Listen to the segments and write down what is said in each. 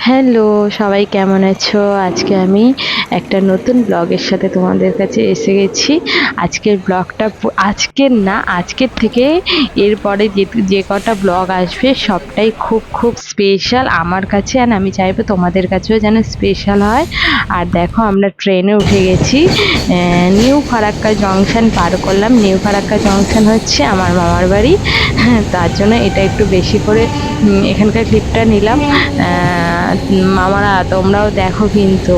Hello, সবাই কেমন আছো? আজকে আমি একটা নতুন ব্লগের সাথে তোমাদের কাছে এসে গেছি। আজকের ব্লগটা আজকের না, আজকের থেকে এরপরে যে কটা ব্লগ আসবে সবটাই খুব খুব স্পেশাল আমার কাছে, আর আমি চাইবো তোমাদের কাছেও যেন স্পেশাল হয়। আর দেখো আমরা ট্রেনে উঠে গেছি, নিউ ফারাক্কা জংশন পার করলাম। নিউ ফারাক্কা জংশন হচ্ছে আমার মামার বাড়ি। হ্যাঁ, তার জন্য এটা একটু বেশি করে এখানকার ক্লিপটা নিলাম। মামারা তোমরাও দেখো কিন্তু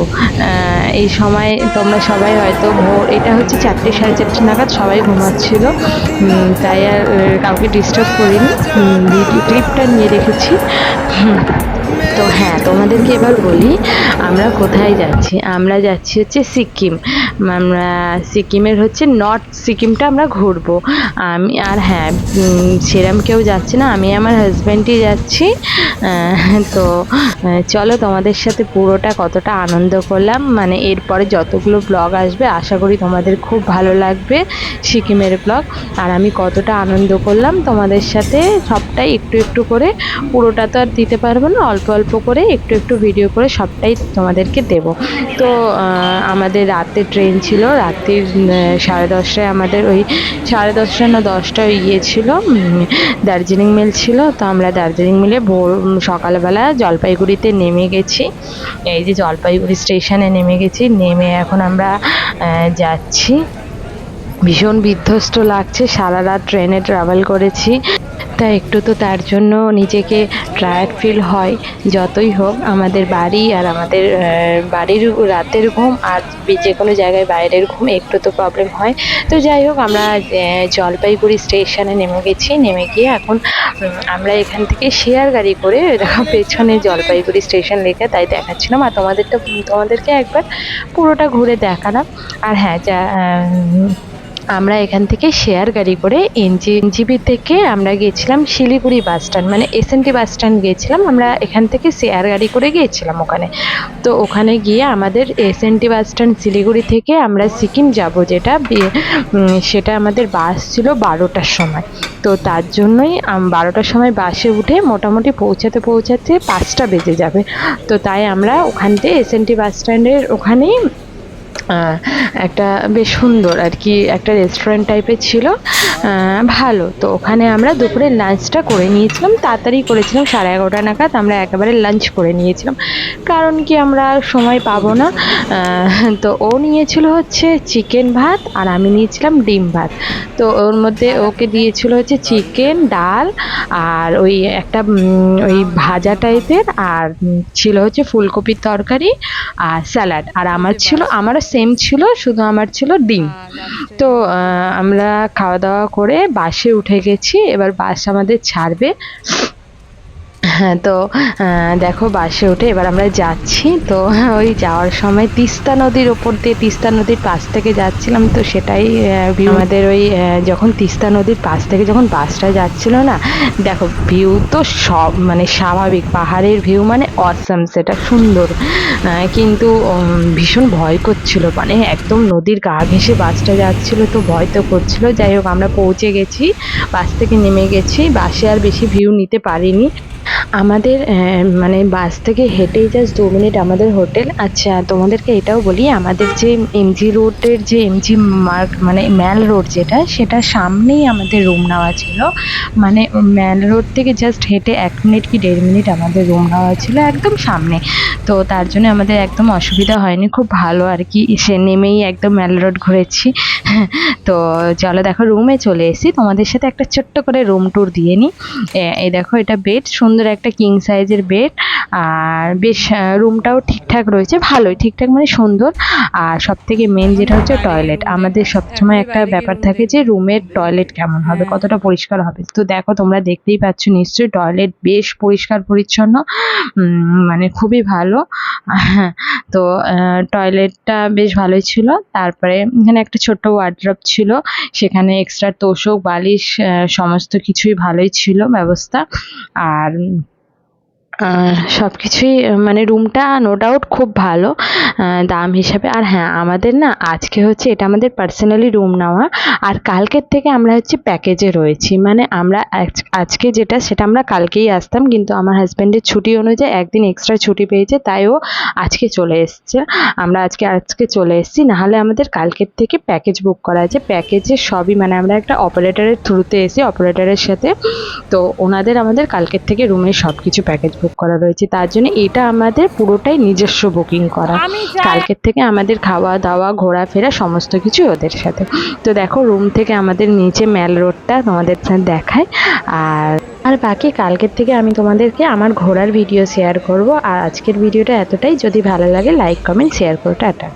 এই সময় তোমরা সবাই হয়তো ভোর, এটা হচ্ছে 4টে 4:30 নাগাদ, সবাই ঘুমাচ্ছিল, তাই আর কাউকে ডিস্টার্ব করিনি, ভিডিও ক্লিপটা নিয়ে রেখেছি। তো হ্যাঁ, তোমাদেরকে এবার বলি আমরা কোথায় যাচ্ছি। আমরা যাচ্ছি হচ্ছে সিকিম। আমরা সিকিমের হচ্ছে নর্থ সিকিমটা আমরা ঘুরবো। আমি আর হ্যাঁ, সেরম কেউ যাচ্ছে না, আমি আমার হাজব্যান্ডই যাচ্ছি। তো চলো তোমাদের সাথে পুরোটা কতটা আনন্দ করলাম, মানে এরপরে যতগুলো ব্লগ আসবে আশা করি তোমাদের খুব ভালো লাগবে সিকিমের ব্লগ। আর আমি কতটা আনন্দ করলাম তোমাদের সাথে সবটাই একটু একটু করে, পুরোটা তো আর দিতে পারবো না, অল্প অল্প করে একটু একটু ভিডিও করে সবটাই তোমাদেরকে দেব। তো আমাদের রাতে ট্রেন ছিল, রাত্রির 10:30টায় আমাদের, ওই 10:30 না 10টায় ছিল, দার্জিলিং মেল ছিল। তো আমরা দার্জিলিং মেলে ভোর সকালবেলা জলপাইগুড়িতে নেমে গেছি। এই যে জলপাইগুড়ি স্টেশনে নেমে গেছি, নেমে এখন আমরা যাচ্ছি। ভীষণ বিধ্বস্ত লাগছে, সারা রাত ট্রেনে ট্রাভেল করেছি, তা একটু তো তার জন্য নিজেকে টায়ার্ড ফিল হয়। যতই হোক আমাদের বাড়ি, আর আমাদের বাড়ির রাতের ঘুম আর যে কোনো জায়গায় বাইরের ঘুম একটু তো প্রবলেম হয়। তো যাই হোক, আমরা জলপাইগুড়ি স্টেশনে নেমে গেছি। নেমে গিয়ে এখন আমরা এখান থেকে শেয়ার গাড়ি করে, দেখো পেছনে জলপাইগুড়ি স্টেশন লেখা, তাই দেখাচ্ছিলাম। আর তোমাদেরকে একবার পুরোটা ঘুরে দেখালাম। আর হ্যাঁ, আমরা এখান থেকে শেয়ার গাড়ি করে এনজিবি থেকে আমরা গিয়েছিলাম শিলিগুড়ি বাস স্ট্যান্ড, মানে এসএনটি বাস স্ট্যান্ড গিয়েছিলাম। আমরা এখান থেকে শেয়ার গাড়ি করে গিয়েছিলাম ওখানে। তো ওখানে গিয়ে আমাদের এসএনটি বাস স্ট্যান্ড শিলিগুড়ি থেকে আমরা সিকিম যাব, যেটা সেটা আমাদের বাস ছিল 12টার সময়। তো তার জন্যই 12টার সময় বাসে উঠে মোটামুটি পৌঁছাতে 5টা বেজে যাবে। তো তাই আমরা ওখান থেকে এসএনটি বাস স্ট্যান্ডের ওখানেই একটা বেশ সুন্দর আর কি একটা রেস্টুরেন্ট টাইপের ছিল, ভালো। তো ওখানে আমরা দুপুরে লাঞ্চটা করে নিয়েছিলাম, তাড়াতাড়ি করেছিলাম, 11:30 নাগাদ আমরা একেবারে লাঞ্চ করে নিয়েছিলাম, কারণ কি আমরা সময় পাবো না। তো ও নিয়েছিল হচ্ছে চিকেন ভাত, আর আমি নিয়েছিলাম ডিম ভাত। তো ওর মধ্যে ওকে দিয়েছিল হচ্ছে চিকেন, ডাল, আর ওই একটা ওই ভাজা টাইপের, আর ছিল হচ্ছে ফুলকপির তরকারি আর স্যালাড। আর আমারও সেম ছিল, শুধু আমার ছিল ডিম। তো আমরা খাওয়া দাওয়া করে বাসে উঠে গেছি, এবার বাস আমাদের ছাড়বে। হ্যাঁ, তো দেখো বাসে উঠে এবার আমরা যাচ্ছি। তো ওই যাওয়ার সময় তিস্তা নদীর ওপর দিয়ে, তিস্তা নদীর পাশ থেকে যাচ্ছিলাম, তো সেটাই ভিউ। আমাদের ওই যখন তিস্তা নদীর পাশ থেকে যখন বাসটা যাচ্ছিল না, দেখো ভিউ তো সব মানে স্বাভাবিক, পাহাড়ের ভিউ মানে অসাম, সেটা সুন্দর, কিন্তু ভীষণ ভয় করছিল, মানে একদম নদীর গা ঘেঁষে বাসটা যাচ্ছিল, তো ভয় তো করছিল। যাই হোক, আমরা পৌঁছে গেছি, বাস থেকে নেমে গেছি, বাসে আর বেশি ভিউ নিতে পারিনি। আমাদের মানে বাস থেকে হেঁটেই জাস্ট 2 মিনিট আমাদের হোটেল। আচ্ছা, তোমাদেরকে এটাও বলি, আমাদের যে এমজি রোডের যে এমজি মার্ক মানে ম্যাল রোড যেটা, সেটা সামনেই আমাদের রুম নেওয়া ছিল। মানে ম্যাল রোড থেকে জাস্ট হেঁটে 1 মিনিট কি 1.5 মিনিট আমাদের রুম নেওয়া ছিল একদম সামনে। তো তার জন্য আমাদের একদম অসুবিধা হয়নি, খুব ভালো আর কি, সে নেমেই একদম ম্যাল রোড ঘুরেছি। তো চলো, দেখো রুমে চলে এসেছি, তোমাদের সাথে একটা ছোট্ট করে রুম ট্যুর দিয়ে নিই। এই দেখো, এটা বেড, সুন্দর একটা কিং সাইজের বেড, আর বেশ রুমটাও ঠিকঠাক রয়েছে, ভালোই, ঠিকঠাক মানে সুন্দর। আর সব থেকে মেন যেটা হচ্ছে টয়লেট, আমাদের সবসময় একটা ব্যাপার থাকে যে রুমের টয়লেট কেমন হবে, কতটা পরিষ্কার হবে। তো দেখো, তোমরা দেখতেই পাচ্ছ নিশ্চয়ই, টয়লেট বেশ পরিষ্কার পরিচ্ছন্ন, মানে খুবই ভালো। তো টয়লেটটা বেশ ভালোই ছিল। তারপরে এখানে একটা ছোট্ট ওয়ার্ড্রপ ছিল, সেখানে এক্সট্রা তোশক, বালিশ, সমস্ত কিছুই ভালোই ছিল ব্যবস্থা। আর সব কিছুই মানে রুমটা নো ডাউট খুব ভালো দাম হিসাবে। আর হ্যাঁ, আমাদের না আজকে হচ্ছে এটা আমাদের পার্সোনালি রুম নেওয়া, আর কালকের থেকে আমরা হচ্ছে প্যাকেজে রয়েছি। মানে আমরা আজকে যেটা সেটা আমরা কালকেই আসতাম, কিন্তু আমার হাজব্যান্ডের ছুটি অনুযায়ী একদিন এক্সট্রা ছুটি পেয়েছে, তাই ও আজকে চলে এসছে। আমরা আজকে চলে এসেছি, নাহলে আমাদের কালকের থেকে প্যাকেজ বুক করা আছে। প্যাকেজে সবই মানে আমরা একটা অপারেটরের থ্রুতে এসে অপারেটরের সাথে, তো ওনাদের আমাদের কালকের থেকে রুমের সব কিছু প্যাকেজ বুক করা রয়েছে, তার জন্য এটা আমাদের পুরোটাই নিজস্ব বুকিং করা। কালকের থেকে আমাদের খাওয়া দাওয়া ঘোরাফেরা সমস্ত কিছু ওদের সাথে। তো দেখো রুম থেকে আমাদের নিচে মেল রোডটা তোমাদের সাথে দেখায়। আর বাকি কালকের থেকে আমি তোমাদেরকে আমার ঘোরার ভিডিও শেয়ার করব। আর আজকের ভিডিওটা এতটাই, যদি ভালো লাগে লাইক কমেন্ট শেয়ার করো, টাটা।